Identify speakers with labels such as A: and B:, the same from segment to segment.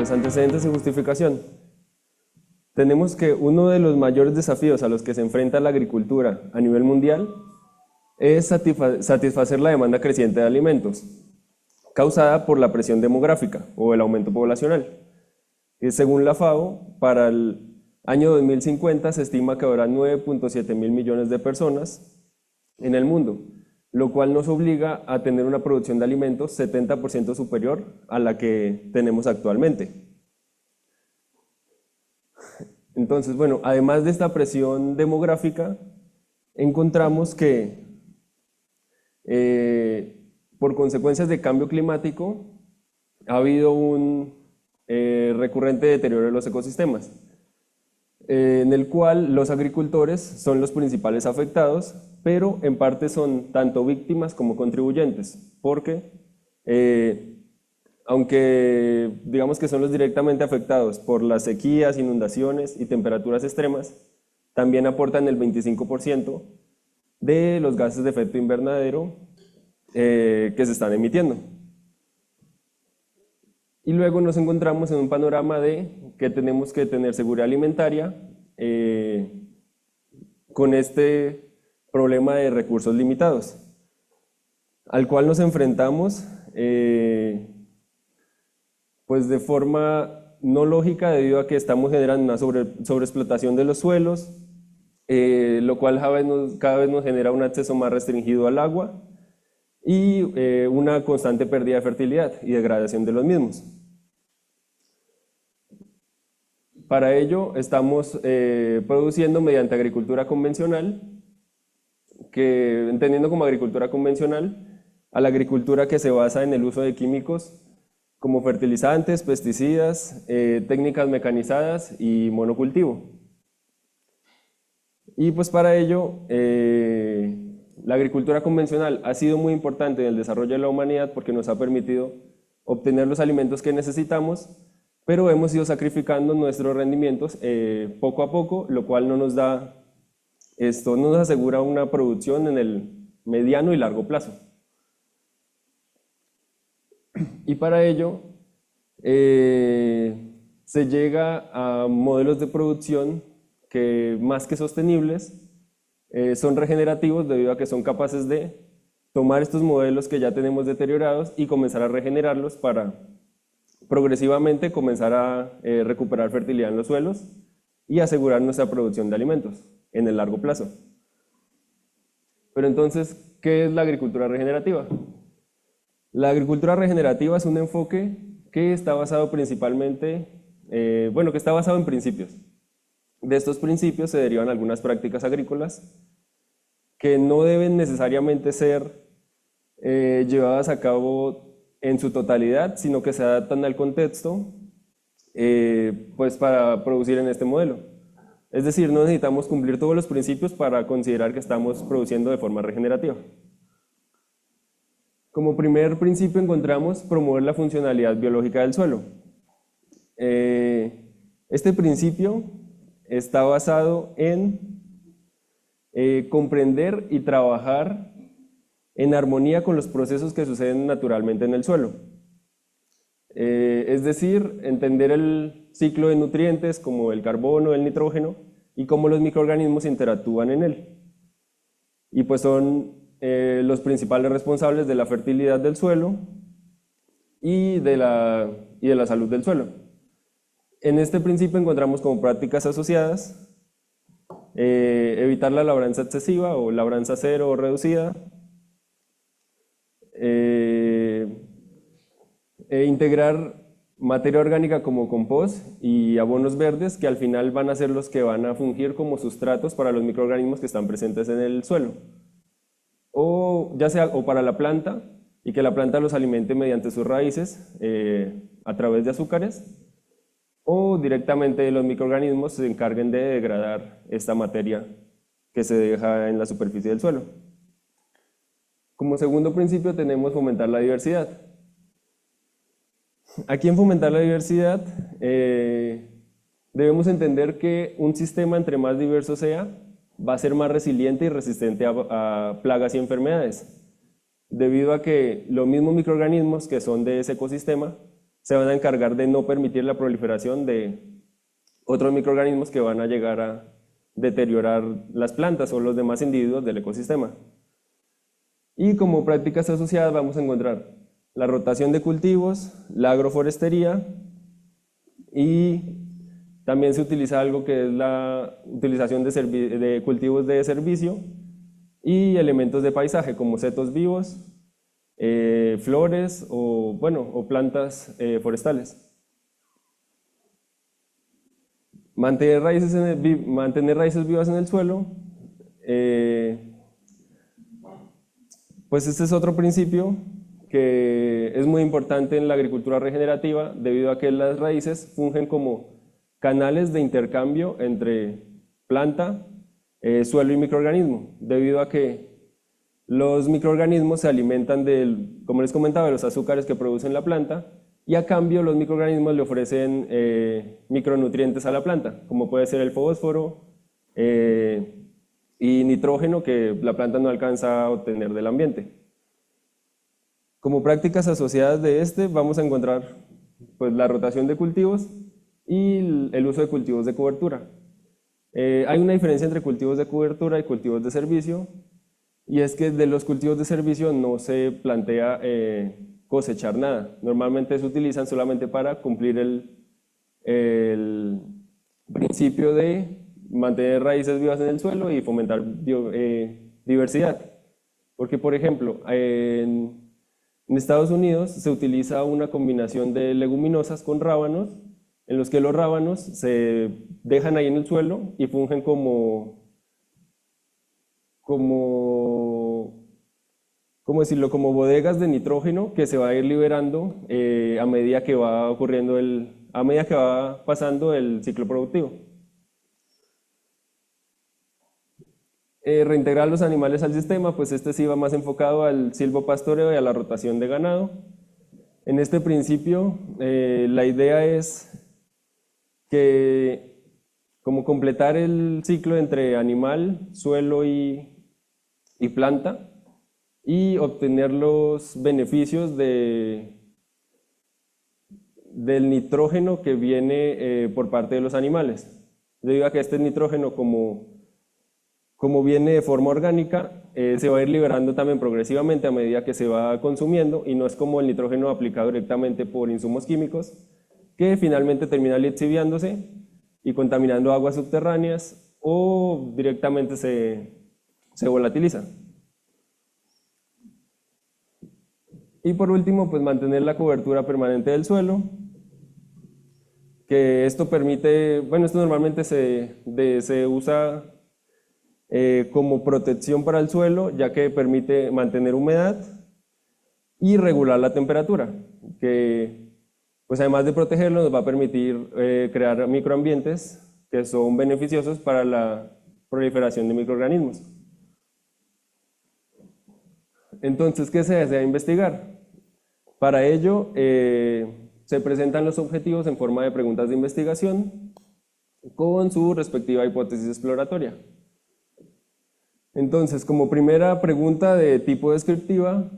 A: pues antecedentes y justificación. Tenemos que uno de los mayores desafíos a los que se enfrenta la agricultura a nivel mundial es satisfacer la demanda creciente de alimentos, causada por la presión demográfica o el aumento poblacional. Y según la FAO, para el año 2050 se estima que habrá 9.7 mil millones de personas en el mundo, lo cual nos obliga a tener una producción de alimentos 70% superior a la que tenemos actualmente. Entonces, bueno, además de esta presión demográfica, encontramos que por consecuencias de cambio climático ha habido un recurrente deterioro de los ecosistemas, en el cual los agricultores son los principales afectados, pero en parte son tanto víctimas como contribuyentes, porque aunque digamos que son los directamente afectados por las sequías, inundaciones y temperaturas extremas, también aportan el 25% de los gases de efecto invernadero que se están emitiendo. Y luego nos encontramos en un panorama de que tenemos que tener seguridad alimentaria con este problema de recursos limitados, al cual nos enfrentamos pues de forma no lógica, debido a que estamos generando una sobreexplotación de los suelos, lo cual cada vez nos genera un acceso más restringido al agua y una constante pérdida de fertilidad y degradación de los mismos. Para ello estamos produciendo mediante agricultura convencional, que entendiendo como agricultura convencional a la agricultura que se basa en el uso de químicos como fertilizantes, pesticidas, técnicas mecanizadas y monocultivo. Y pues para ello la agricultura convencional ha sido muy importante en el desarrollo de la humanidad porque nos ha permitido obtener los alimentos que necesitamos, pero hemos ido sacrificando nuestros rendimientos poco a poco, lo cual no nos asegura una producción en el mediano y largo plazo. Y para ello se llega a modelos de producción que, más que sostenibles, son regenerativos, debido a que son capaces de tomar estos modelos que ya tenemos deteriorados y comenzar a regenerarlos para progresivamente comenzar a recuperar fertilidad en los suelos y asegurar nuestra producción de alimentos en el largo plazo. Pero entonces, ¿qué es la agricultura regenerativa? La agricultura regenerativa es un enfoque que está basado principalmente, que está basado en principios. De estos principios se derivan algunas prácticas agrícolas que no deben necesariamente ser llevadas a cabo en su totalidad, sino que se adaptan al contexto pues para producir en este modelo. Es decir, no necesitamos cumplir todos los principios para considerar que estamos produciendo de forma regenerativa. Como primer principio encontramos promover la funcionalidad biológica del suelo. Este principio está basado en comprender y trabajar en armonía con los procesos que suceden naturalmente en el suelo. Es decir, entender el ciclo de nutrientes como el carbono, el nitrógeno y cómo los microorganismos interactúan en él. Y pues son los principales responsables de la fertilidad del suelo y de la salud del suelo. En este principio encontramos como prácticas asociadas evitar la labranza excesiva o labranza cero o reducida, integrar materia orgánica como compost y abonos verdes, que al final van a ser los que van a fungir como sustratos para los microorganismos que están presentes en el suelo, o ya sea para la planta, y que la planta los alimente mediante sus raíces a través de azúcares, o directamente los microorganismos se encarguen de degradar esta materia que se deja en la superficie del suelo. Como segundo principio tenemos fomentar la diversidad. Aquí en fomentar la diversidad debemos entender que un sistema, entre más diverso sea, va a ser más resiliente y resistente a plagas y enfermedades, debido a que los mismos microorganismos que son de ese ecosistema se van a encargar de no permitir la proliferación de otros microorganismos que van a llegar a deteriorar las plantas o los demás individuos del ecosistema. Y como prácticas asociadas vamos a encontrar la rotación de cultivos, la agroforestería, y también se utiliza algo que es la utilización de cultivos de servicio y elementos de paisaje como setos vivos, flores o, bueno, o plantas forestales. Mantener raíces vivas en el suelo, pues este es otro principio que es muy importante en la agricultura regenerativa debido a que las raíces fungen como canales de intercambio entre planta, suelo y microorganismo, debido a que los microorganismos se alimentan como les comentaba, de los azúcares que producen la planta, y a cambio los microorganismos le ofrecen micronutrientes a la planta, como puede ser el fósforo y nitrógeno que la planta no alcanza a obtener del ambiente. Como prácticas asociadas de vamos a encontrar pues, la rotación de cultivos y el uso de cultivos de cobertura. Hay una diferencia entre cultivos de cobertura y cultivos de servicio, y es que de los cultivos de servicio no se plantea cosechar nada. Normalmente se utilizan solamente para cumplir el principio de mantener raíces vivas en el suelo y fomentar diversidad. Porque, por ejemplo, en Estados Unidos se utiliza una combinación de leguminosas con rábanos, en los que los rábanos se dejan ahí en el suelo y fungen ¿cómo decirlo? Como bodegas de nitrógeno que se va a ir liberando a medida que va ocurriendo a medida que va pasando el ciclo productivo. Reintegrar los animales al sistema, pues este sí va más enfocado al silvopastoreo y a la rotación de ganado. En este principio, la idea es que como completar el ciclo entre animal, suelo y planta, y obtener los beneficios del nitrógeno que viene por parte de los animales. Debido a que este nitrógeno, como viene de forma orgánica, se va a ir liberando también progresivamente a medida que se va consumiendo, y no es como el nitrógeno aplicado directamente por insumos químicos, que finalmente termina lixiviándose y contaminando aguas subterráneas o directamente se volatiliza. Y por último, pues mantener la cobertura permanente del suelo, que esto permite, bueno, esto normalmente se usa como protección para el suelo, ya que permite mantener humedad y regular la temperatura, que pues además de protegerlo nos va a permitir crear microambientes que son beneficiosos para la proliferación de microorganismos. Entonces, ¿qué se desea investigar? Para ello, se presentan los objetivos en forma de preguntas de investigación con su respectiva hipótesis exploratoria. Entonces, como primera pregunta de tipo descriptiva,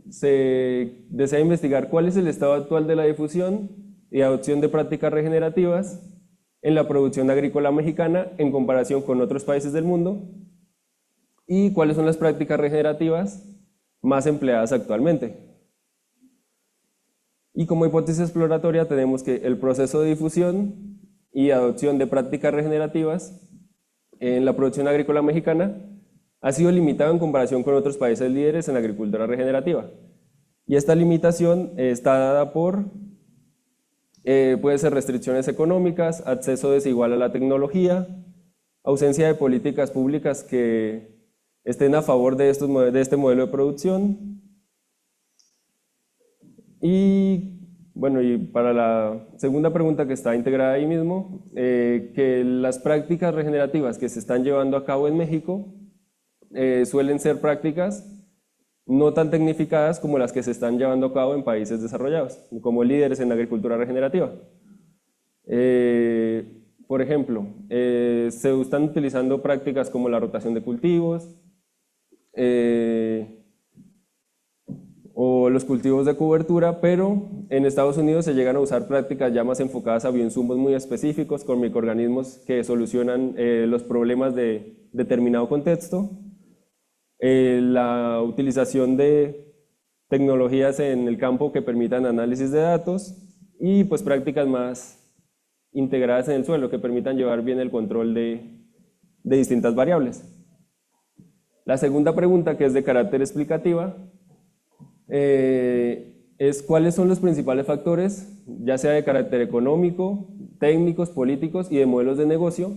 A: se desea investigar cuál es el estado actual de la difusión y adopción de prácticas regenerativas en la producción agrícola mexicana en comparación con otros países del mundo, y cuáles son las prácticas regenerativas más empleadas actualmente. Y como hipótesis exploratoria tenemos que el proceso de difusión y adopción de prácticas regenerativas en la producción agrícola mexicana ha sido limitado en comparación con otros países líderes en la agricultura regenerativa. Y esta limitación está dada por, puede ser restricciones económicas, acceso desigual a la tecnología, ausencia de políticas públicas que estén a favor de este modelo de producción. Y bueno, y para la segunda pregunta que está integrada ahí mismo, que las prácticas regenerativas que se están llevando a cabo en México suelen ser prácticas no tan tecnificadas como las que se están llevando a cabo en países desarrollados, como líderes en la agricultura regenerativa. Por ejemplo, se están utilizando prácticas como la rotación de cultivos, o o los cultivos de cobertura, pero en Estados Unidos se llegan a usar prácticas ya más enfocadas a bioinsumos muy específicos con microorganismos que solucionan los problemas de determinado contexto. La utilización de tecnologías en el campo que permitan análisis de datos y pues prácticas más integradas en el suelo que permitan llevar bien el control de distintas variables. La segunda pregunta, que es de carácter explicativa, es cuáles son los principales factores, ya sea de carácter económico, técnicos, políticos y de modelos de negocio,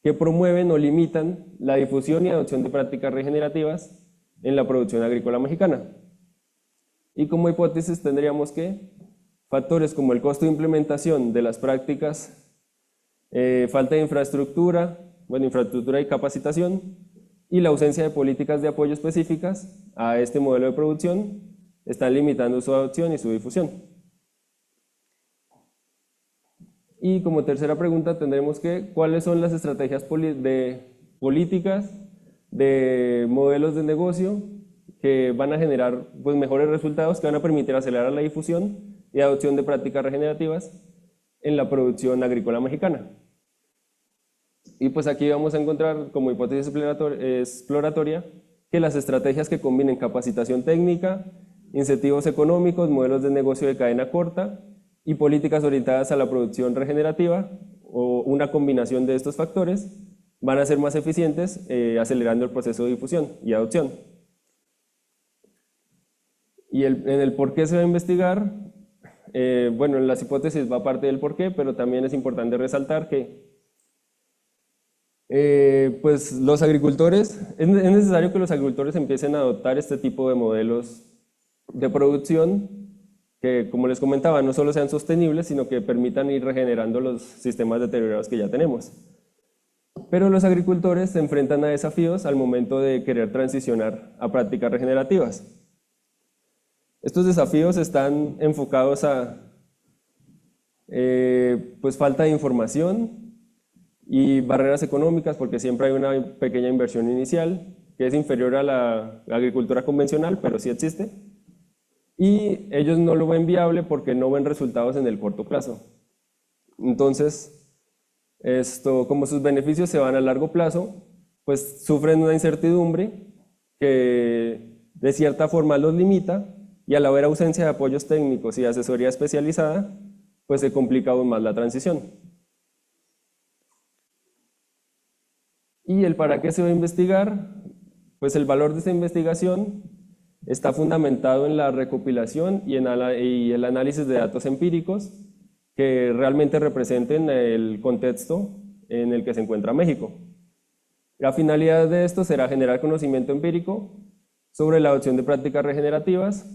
A: que promueven o limitan la difusión y adopción de prácticas regenerativas en la producción agrícola mexicana. Y como hipótesis tendríamos que factores como el costo de implementación de las prácticas, falta de infraestructura, infraestructura y capacitación, y la ausencia de políticas de apoyo específicas a este modelo de producción están limitando su adopción y su difusión. Y como tercera pregunta tendremos que cuáles son las estrategias políticas de modelos de negocio que van a generar pues, mejores resultados, que van a permitir acelerar la difusión y adopción de prácticas regenerativas en la producción agrícola mexicana. Y pues aquí vamos a encontrar como hipótesis exploratoria que las estrategias que combinen capacitación técnica, incentivos económicos, modelos de negocio de cadena corta y políticas orientadas a la producción regenerativa o una combinación de estos factores van a ser más eficientes acelerando el proceso de difusión y adopción. Y en el por qué se va a investigar, bueno, en las hipótesis va parte del por qué, pero también es importante resaltar que pues los agricultores, es necesario que los agricultores empiecen a adoptar este tipo de modelos de producción que, como les comentaba, no solo sean sostenibles, sino que permitan ir regenerando los sistemas deteriorados que ya tenemos. Pero los agricultores se enfrentan a desafíos al momento de querer transicionar a prácticas regenerativas. Estos desafíos están enfocados a pues falta de información y barreras económicas, porque siempre hay una pequeña inversión inicial que es inferior a la agricultura convencional, pero sí existe. Y ellos no lo ven viable porque no ven resultados en el corto plazo. Entonces, como sus beneficios se van a largo plazo, pues sufren una incertidumbre que de cierta forma los limita, y al haber ausencia de apoyos técnicos y de asesoría especializada, pues se complica aún más la transición. ¿Y el para qué se va a investigar? Pues el valor de esta investigación está fundamentado en la recopilación y el análisis de datos empíricos que realmente representen el contexto en el que se encuentra México. La finalidad de esto será generar conocimiento empírico sobre la adopción de prácticas regenerativas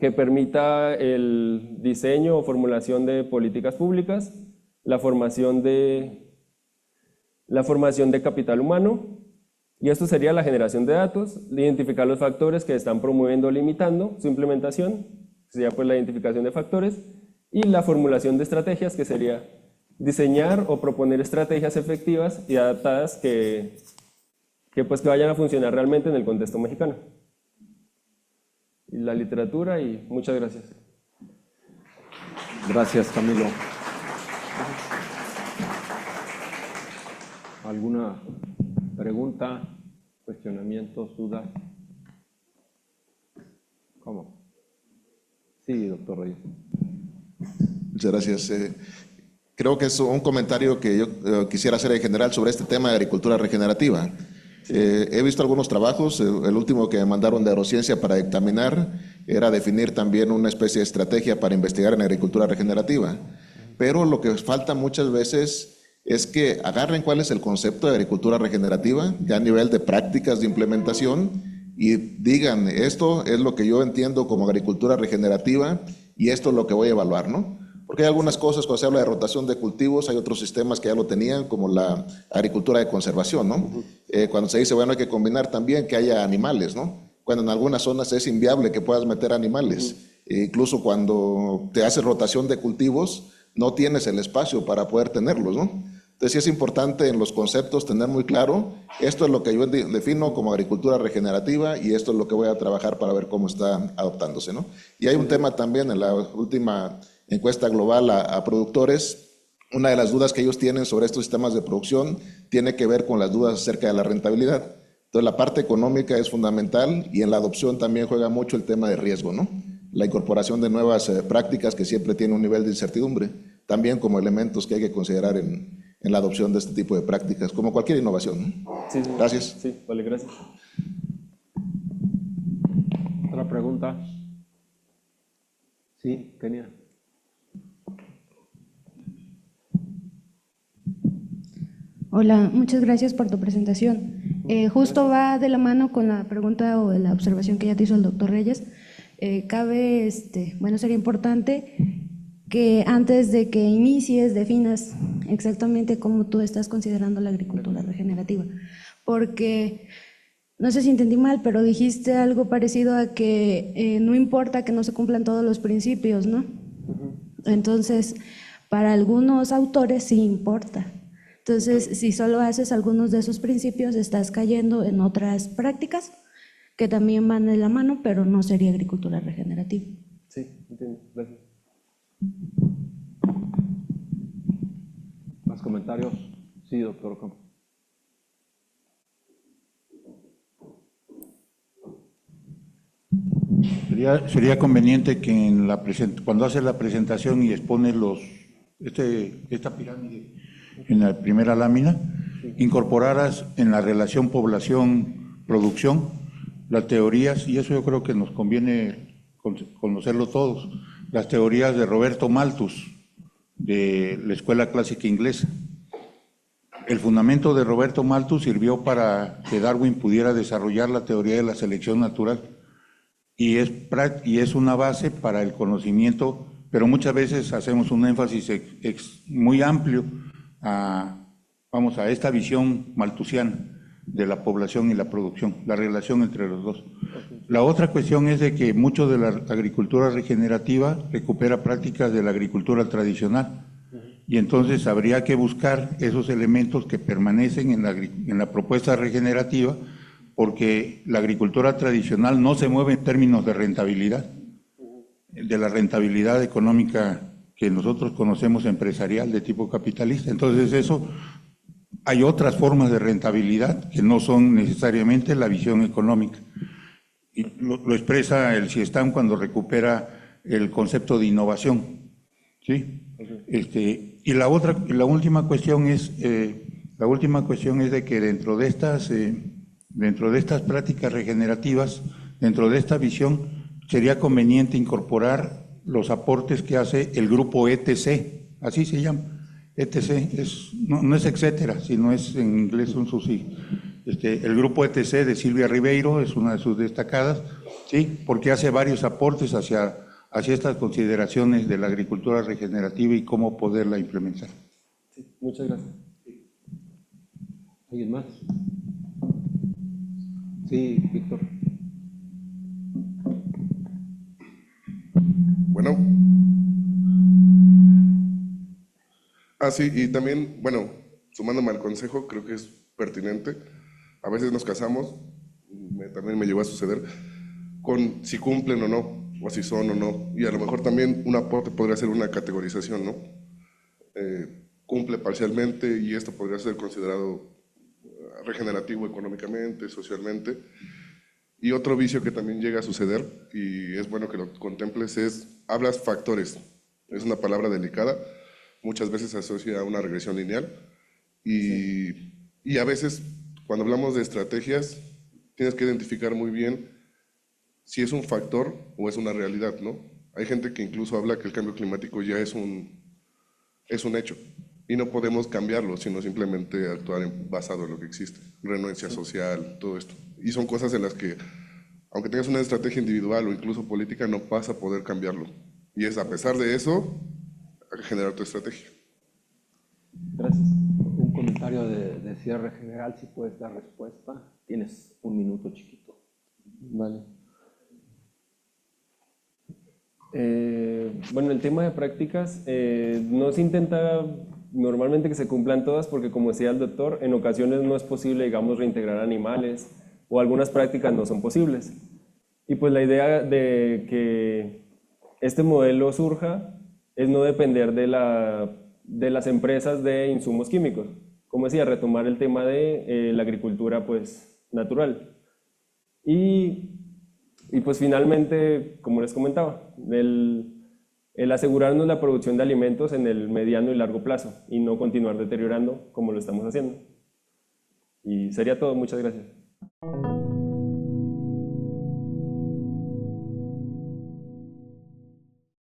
A: que permita el diseño o formulación de políticas públicas, la formación de capital humano, y esto sería la generación de datos, identificar los factores que están promoviendo o limitando su implementación, sería pues la identificación de factores, y la formulación de estrategias, que sería diseñar o proponer estrategias efectivas y adaptadas que vayan a funcionar realmente en el contexto mexicano. Y la literatura, y muchas gracias.
B: Gracias, Camilo. ¿Alguna pregunta, cuestionamientos, dudas? ¿Cómo? Sí, doctor Reyes.
C: Muchas gracias. Creo que es un comentario que yo quisiera hacer en general sobre este tema de agricultura regenerativa. He visto algunos trabajos, el último que me mandaron de Aerociencia para dictaminar era definir también una especie de estrategia para investigar en agricultura regenerativa. Pero lo que falta muchas veces es que agarren cuál es el concepto de agricultura regenerativa, ya a nivel de prácticas de implementación, y digan, esto es lo que yo entiendo como agricultura regenerativa y esto es lo que voy a evaluar, ¿no? Porque hay algunas cosas, cuando se habla de rotación de cultivos, hay otros sistemas que ya lo tenían, como la agricultura de conservación, ¿no? Cuando se dice, bueno, hay que combinar también que haya animales, ¿no? Cuando en algunas zonas es inviable que puedas meter animales. Incluso cuando te haces rotación de cultivos, no tienes el espacio para poder tenerlos, ¿no? Entonces sí es importante en los conceptos tener muy claro, esto es lo que yo defino como agricultura regenerativa y esto es lo que voy a trabajar para ver cómo está adoptándose, ¿no? Y hay un tema también en la última encuesta global a productores. Una de las dudas que ellos tienen sobre estos sistemas de producción tiene que ver con las dudas acerca de la rentabilidad. Entonces, la parte económica es fundamental y en la adopción también juega mucho el tema de riesgo, ¿no? La incorporación de nuevas prácticas que siempre tiene un nivel de incertidumbre, también como elementos que hay que considerar en la adopción de este tipo de prácticas, como cualquier innovación, ¿no?
A: Sí, sí.
C: Gracias.
A: Sí, vale, gracias.
B: ¿Otra pregunta? Sí, Kenia.
D: Hola, muchas gracias por tu presentación. Justo va de la mano con la pregunta o la observación que ya te hizo el doctor Reyes. Sería importante que antes de que inicies definas exactamente cómo tú estás considerando la agricultura regenerativa, porque no sé si entendí mal, pero dijiste algo parecido a que no importa que no se cumplan todos los principios, ¿no? Entonces, para algunos autores sí importa. Entonces, si solo haces algunos de esos principios, estás cayendo en otras prácticas que también van de la mano, pero no sería agricultura regenerativa.
A: Sí, entiendo. Gracias.
B: ¿Más comentarios? Sí, doctor Ocampo.
E: Sería conveniente que cuando haces la presentación y expones esta pirámide en la primera lámina, incorporaras en la relación población-producción las teorías, y eso yo creo que nos conviene conocerlo todos, las teorías de Roberto Malthus, de la Escuela Clásica Inglesa. El fundamento de Roberto Malthus sirvió para que Darwin pudiera desarrollar la teoría de la selección natural. Y es una base para el conocimiento, pero muchas veces hacemos un énfasis muy amplio a esta visión malthusiana de la población y la producción, la relación entre los dos. La otra cuestión es de que mucho de la agricultura regenerativa recupera prácticas de la agricultura tradicional, y entonces habría que buscar esos elementos que permanecen en la propuesta regenerativa, porque la agricultura tradicional no se mueve en términos de rentabilidad, de la rentabilidad económica que nosotros conocemos empresarial de tipo capitalista. Entonces hay otras formas de rentabilidad que no son necesariamente la visión económica. Y lo expresa el CIESTAM cuando recupera el concepto de innovación, ¿sí? Y la última cuestión es de que dentro de estas prácticas regenerativas, dentro de esta visión, sería conveniente incorporar los aportes que hace el grupo ETC, así se llama. ETC no es etcétera, sino es en inglés son sus siglas. El grupo ETC de Silvia Ribeiro es una de sus destacadas, ¿sí? Porque hace varios aportes hacia estas consideraciones de la agricultura regenerativa y cómo poderla implementar.
A: Sí, muchas gracias.
B: ¿Alguien más? Sí, Víctor.
F: Bueno. Sí, y también, bueno, sumándome al consejo, creo que es pertinente. A veces nos casamos, también me llegó a suceder, con si cumplen o no, o si son o no. Y a lo mejor también un aporte podría ser una categorización, ¿no? Cumple parcialmente y esto podría ser considerado regenerativo económicamente, socialmente. Y otro vicio que también llega a suceder, y es bueno que lo contemples, hablas factores. Es una palabra delicada, muchas veces se asocia a una regresión lineal. Y a veces, cuando hablamos de estrategias, tienes que identificar muy bien si es un factor o es una realidad, ¿no? Hay gente que incluso habla que el cambio climático ya es un hecho. Y no podemos cambiarlo, sino simplemente actuar basado en lo que existe. Renuencia social, todo esto. Y son cosas en las que, aunque tengas una estrategia individual o incluso política, no vas a poder cambiarlo. Y es a pesar de eso, generar tu estrategia.
A: Gracias.
B: Un comentario de cierre general, si puedes dar respuesta. Tienes un minuto chiquito.
A: Vale. Bueno, el tema de prácticas no se intenta normalmente que se cumplan todas, porque como decía el doctor, en ocasiones no es posible, digamos, reintegrar animales o algunas prácticas no son posibles. Y pues la idea de que este modelo surja es no depender de las empresas de insumos químicos. Como decía, retomar el tema de la agricultura pues natural. Y pues finalmente, como les comentaba, el asegurarnos la producción de alimentos en el mediano y largo plazo y no continuar deteriorando como lo estamos haciendo. Y sería todo, muchas gracias.